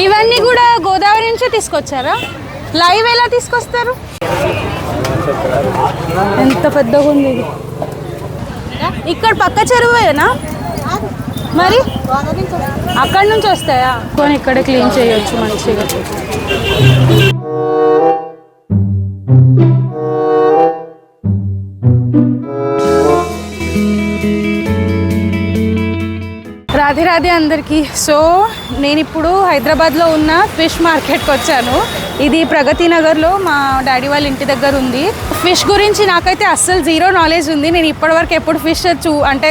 ఇవన్నీ కూడా గోదావరి నుంచే తీసుకొచ్చారా? లైవ్ ఎలా తీసుకొస్తారు? ఎంత పెద్దగా ఉంది ఇది. ఇక్కడ పక్క చెరువేనా మరి? అక్కడ నుంచి వస్తాయా? కొని ఇక్కడే క్లీన్ చేయొచ్చు మంచిగా. రాధే రాధే అందరికీ. సో నేను ఇప్పుడు హైదరాబాద్లో ఉన్న ఫిష్ మార్కెట్కి వచ్చాను. ఇది ప్రగతి నగర్లో మా డాడీ వాళ్ళ ఇంటి దగ్గర ఉంది. ఫిష్ గురించి నాకైతే అస్సలు జీరో నాలెడ్జ్ ఉంది. నేను ఇప్పటివరకు ఎప్పుడు ఫిష్ అంటే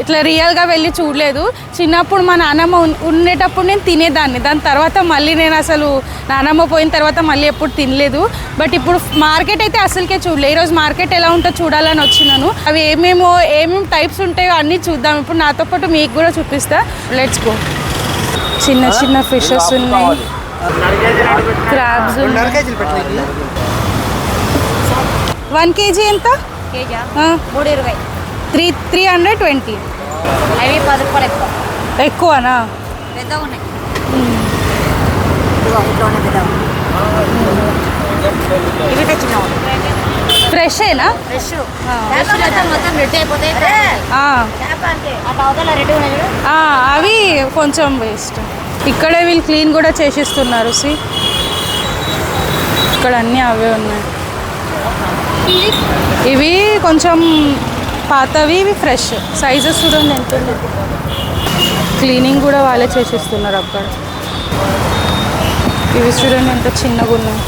ఇట్లా రియల్గా వెళ్ళి చూడలేదు. చిన్నప్పుడు మా నాన్నమ్మ ఉండేటప్పుడు నేను తినేదాన్ని. దాని తర్వాత మళ్ళీ నేను అసలు నాన్నమ్మ పోయిన తర్వాత మళ్ళీ ఎప్పుడు తినలేదు. బట్ ఇప్పుడు మార్కెట్ అయితే అసలుకే చూడలేదు. ఈరోజు మార్కెట్ ఎలా ఉంటుందో చూడాలని వచ్చినాను. అవి ఏమేమి టైప్స్ ఉంటాయో అన్నీ చూద్దాం. ఇప్పుడు నాతో పాటు మీకు కూడా చూపిస్తా. Let's go. చిన్న చిన్న ఫిషెస్ ఉన్నాయి, క్రాబ్స్ ఉన్నాయి. 1 kg ఎంత? 320. అవి 10 రూపాయలు ఎక్కువ. ఎక్కువనా? పెద్దగా ఉన్నాయి. ఇవి తెచ్చినావు ఫ్రెషేనా? ఫ్రెష్ మొత్తం రెడ్ అయిపోతాయి. అవి కొంచెం వేస్ట్. ఇక్కడే వీళ్ళు క్లీన్ కూడా చేసిస్తున్నారు. సి ఇక్కడ అన్నీ అవే ఉన్నాయి. ఇవి కొంచెం పాతవి, ఇవి ఫ్రెష్. సైజెస్ చూడండి ఎంత ఉంది. క్లీనింగ్ కూడా వాళ్ళే చేసిస్తున్నారు అక్కడ. ఇవి చూడండి ఎంత చిన్నగా ఉన్నాయి.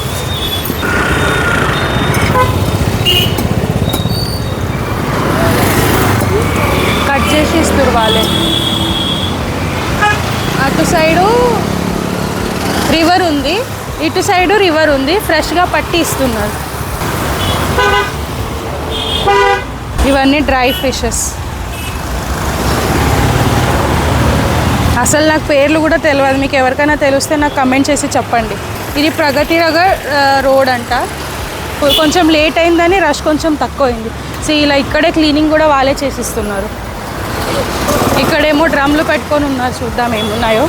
కట్ చేసి ఇస్తారు వాళ్ళే. అటు సైడు రివర్ ఉంది, ఇటు సైడు రివర్ ఉంది. ఫ్రెష్గా పట్టి ఇస్తున్నారు. ఇవన్నీ డ్రై ఫిషెస్. అసలు నాకు పేర్లు కూడా తెలియదు. మీకు ఎవరికైనా తెలిస్తే నాకు కమెంట్ చేసి చెప్పండి. ఇది ప్రగతి నగర్ రోడ్ అంట. కొంచెం లేట్ అయిందని రష్ కొంచెం తక్కువ అయింది. సో ఇలా ఇక్కడే క్లీనింగ్ కూడా వాళ్ళే చేసిస్తున్నారు. ఇక్కడేమో డ్రమ్లు పెట్టుకొని ఉన్నారు. చూద్దాం ఏమున్నాయో.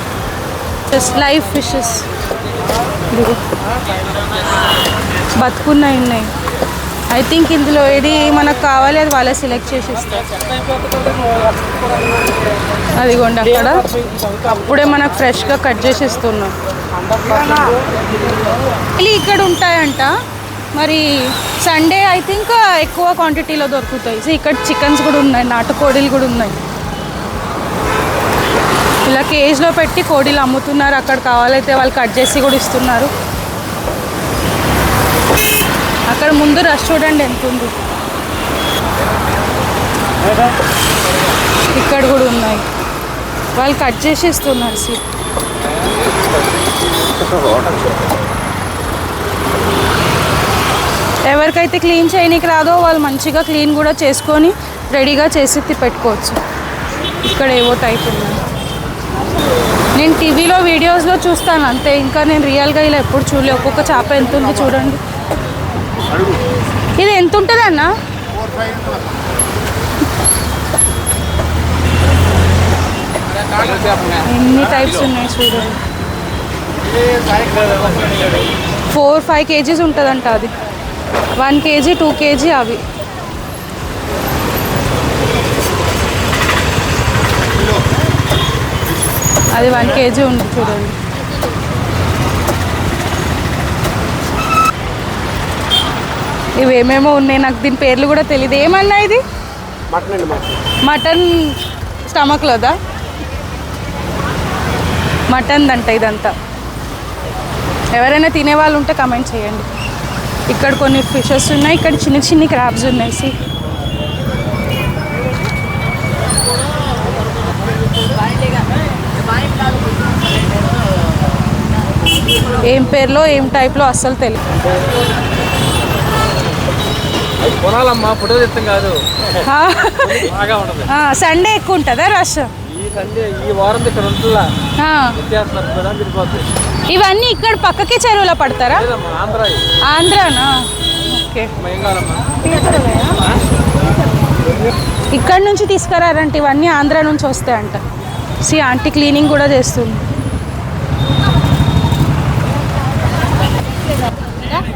జస్ట్ లైవ్ ఫిషెస్ బతుకున్నాయి ఉన్నాయి. ఐ థింక్ ఇందులో ఏది మనకు కావాలి అది వాళ్ళే సెలెక్ట్ చేసి ఇస్తారు. అదిగోండి అక్కడ అప్పుడే మనకు ఫ్రెష్గా కట్ చేసి ఇస్తున్నాం. ఇక్కడ ఉంటాయంట. మరి సండే ఐ థింక్ ఎక్కువ క్వాంటిటీలో దొరుకుతాయి. సో ఇక్కడ చికెన్స్ కూడా ఉన్నాయి, నాటుకోడీలు కూడా ఉన్నాయి. ఇలా కేజ్లో పెట్టి కోడీలు అమ్ముతున్నారు. అక్కడ కావాలైతే వాళ్ళు కట్ చేసి కూడా ఇస్తున్నారు. అక్కడ ముందు రష్ చూడండి ఎంత ఉంది. ఇక్కడ కూడా ఉన్నాయి. వాళ్ళు కట్ చేసి ఇస్తున్నారు. సి ఎవరికైతే క్లీన్ చేయనీకి రాదో వాళ్ళు మంచిగా క్లీన్ కూడా చేసుకొని రెడీగా చేసి పెట్టుకోవచ్చు. ఇక్కడ ఏవో టైప్ ఉన్నాయి. నేను టీవీలో వీడియోస్లో చూస్తాను అంతే. ఇంకా నేను రియల్గా ఇలా ఎప్పుడు చూడలేదు. ఒక్కొక్క చేప ఎంత ఉంది చూడండి. ఇది ఎంత ఉంటుంది అన్న? ఎన్ని టైప్స్ ఉన్నాయి చూడండి. 4-5 kgs ఉంటుందంట. అది 1 kg 2 kg అవి. అది 1 kg ఉంది చూడండి. ఇవేమేమో ఉన్నాయి. నాకు దీని పేర్లు కూడా తెలియదు. ఏమన్నా ఇది? మటన్ స్టమక్లోదా? మటన్ అంట ఇదంతా. ఎవరైనా తినేవాళ్ళు ఉంటే కమెంట్ చేయండి. ఇక్కడ కొన్ని ఫిషెస్ ఉన్నాయి. ఇక్కడ చిన్న చిన్న క్రాబ్స్ ఉన్నాయి. సి ఏం పేర్లో ఏం టైప్లో అస్సలు తెలియదు. సండే ఎక్కువ ఉంటుందా రష్? ఇవన్నీ ఇక్కడ పక్కకే చెరువులో పడతారా? ఆంధ్రానా? ఓకే. ఇక్కడ నుంచి తీసుకురారంటే ఇవన్నీ ఆంధ్ర నుంచి వస్తాయంట. సి ఆంటీ క్లీనింగ్ కూడా చేస్తుంది.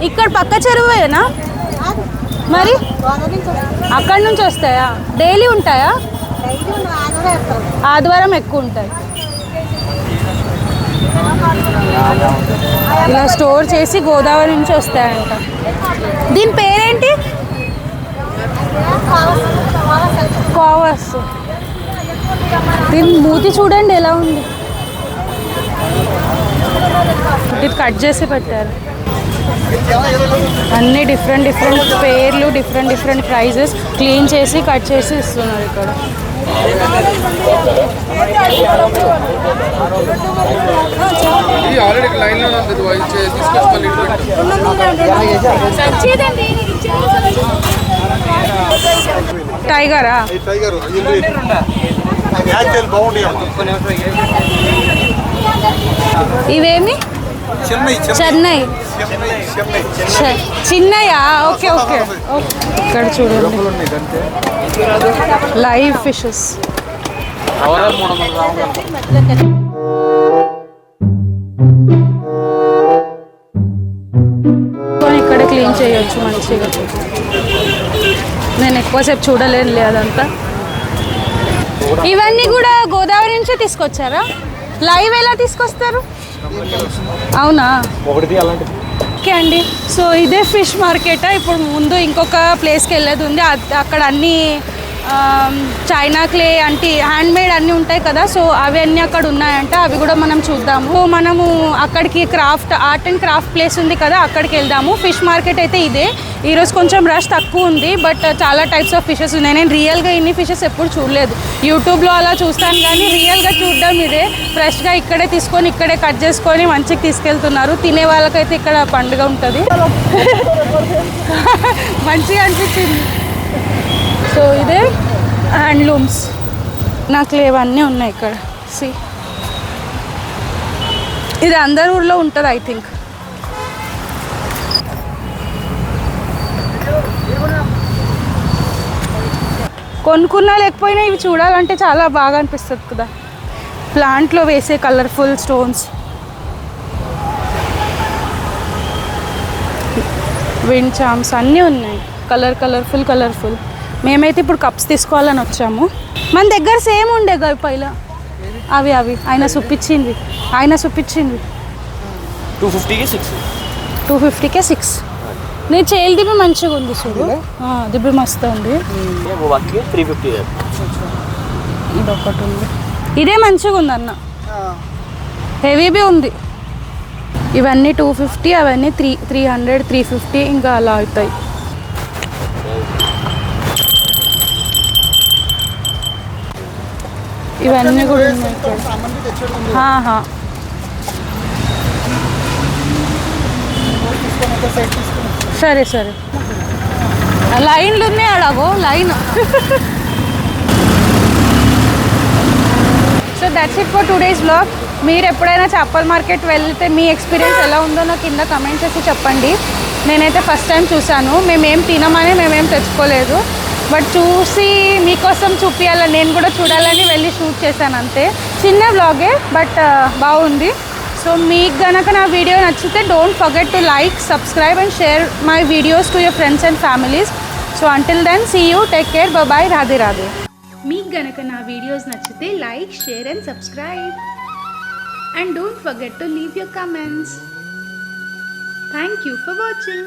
ఇక్కడ పక్క చెరువేనా మరి? అక్కడ నుంచి వస్తాయా? డైలీ ఉంటాయా? ఆదివారం ఎక్కువ ఉంటాయి. ఇలా స్టోర్ చేసి గోదావరి నుంచి వస్తాయంట. దీని పేరేంటి? కావాస్. దీని మూతి చూడండి ఎలా ఉంది. ఇది కట్ చేసి పెట్టారు. అన్నీ డిఫరెంట్ డిఫరెంట్ పేర్లు, డిఫరెంట్ డిఫరెంట్ ప్రైజెస్. క్లీన్ చేసి కట్ చేసి ఇస్తున్నారు ఇక్కడ. టైగరా? ఇవేమి? చెన్నై. చిన్నయా? Okay okay. ఇక్కడ చూడండి లైవ్ ఫిషెస్. ఇక్కడ క్లీన్ చేయొచ్చు మంచిగా. నేను ఎక్కువసేపు చూడలేను అదంతా. ఇవన్నీ కూడా గోదావరి నుంచే తీసుకొచ్చారా? లైవ్ ఎలా తీసుకొస్తారు? అవునా? ఓకే అండి. సో ఇదే ఫిష్ మార్కెట్. ఇప్పుడు ముందు ఇంకొక ప్లేస్కి వెళ్ళేది ఉంది. అక్కడ అన్నీ చైనా క్లే అంటే హ్యాండ్మేడ్ అన్నీ ఉంటాయి కదా. సో అవి అన్నీ అక్కడ ఉన్నాయంట. అవి కూడా మనం చూద్దాము. మనము అక్కడికి ఆర్ట్ అండ్ క్రాఫ్ట్ ప్లేస్ ఉంది కదా, అక్కడికి వెళ్దాము. ఫిష్ మార్కెట్ అయితే ఇదే. ఈరోజు కొంచెం రష్ తక్కువ ఉంది, బట్ చాలా టైప్స్ ఆఫ్ ఫిషెస్ ఉన్నాయి. నేను రియల్గా ఇన్ని ఫిషెస్ ఎప్పుడు చూడలేదు. యూట్యూబ్లో అలా చూస్తాను కానీ రియల్గా చూడడం ఇదే. ఫ్రెష్గా ఇక్కడే తీసుకొని ఇక్కడే కట్ చేసుకొని మంచిగా తీసుకెళ్తున్నారు. తినే వాళ్ళకైతే ఇక్కడ పండుగ ఉంటుంది. మంచిగా అనిపించింది. సో ఇదే హ్యాండ్లూమ్స్. నాకు లేవన్నీ ఉన్నాయి ఇక్కడ. సి, ఇది అందరి ఊర్లో ఉంటుంది ఐ థింక్. కొనుక్కున్నా లేకపోయినా ఇవి చూడాలంటే చాలా బాగా అనిపిస్తుంది కదా. ప్లాంట్లో వేసే కలర్ఫుల్ స్టోన్స్, విండ్ చామ్స్ అన్నీ ఉన్నాయి. కలర్ఫుల్. మేమైతే ఇప్పుడు కప్స్ తీసుకోవాలని వచ్చాము. మన దగ్గర సేమ్ ఉండే పైల అవి ఆయన చూపించింది. 250కే 6. నీ చేయిల్ దిబ్బి మంచిగా ఉంది చూడు. దిబ్బి మస్తు ఉంది. ఇది ఒకటి ఉంది. ఇదే మంచిగా ఉంది అన్న. హెవీ ఉంది. ఇవన్నీ 250, అవన్నీ 300, 350 ఇంకా అలా అవుతాయి. ఇవన్నీ కూడా ఉన్నాయి ఇక్కడ. సరే లైన్లు ఉన్నాయి అడగో line. So that's it for today's vlog. మీరు ఎప్పుడైనా చేపల మార్కెట్ వెళ్తే మీ ఎక్స్పీరియన్స్ ఎలా ఉందో నాకు కింద కమెంట్ చేసి చెప్పండి. నేనైతే ఫస్ట్ టైం చూసాను. మేమేం తినమని మేమేం తెచ్చుకోలేదు, బట్ చూసి మీకోసం చూపించాలని, నేను కూడా చూడాలని వెళ్ళి షూట్ చేశాను అంతే. చిన్న వ్లాగే బట్ బాగుంది. సో మీకు గనక నా వీడియో నచ్చితే don't forget to like, subscribe and share my videos to your friends and families. So until then see you, take care, bye, Radhe. మీకు గనక నా వీడియోస్ నచ్చితే like, share and subscribe and don't forget to leave your comments. Thank you for watching.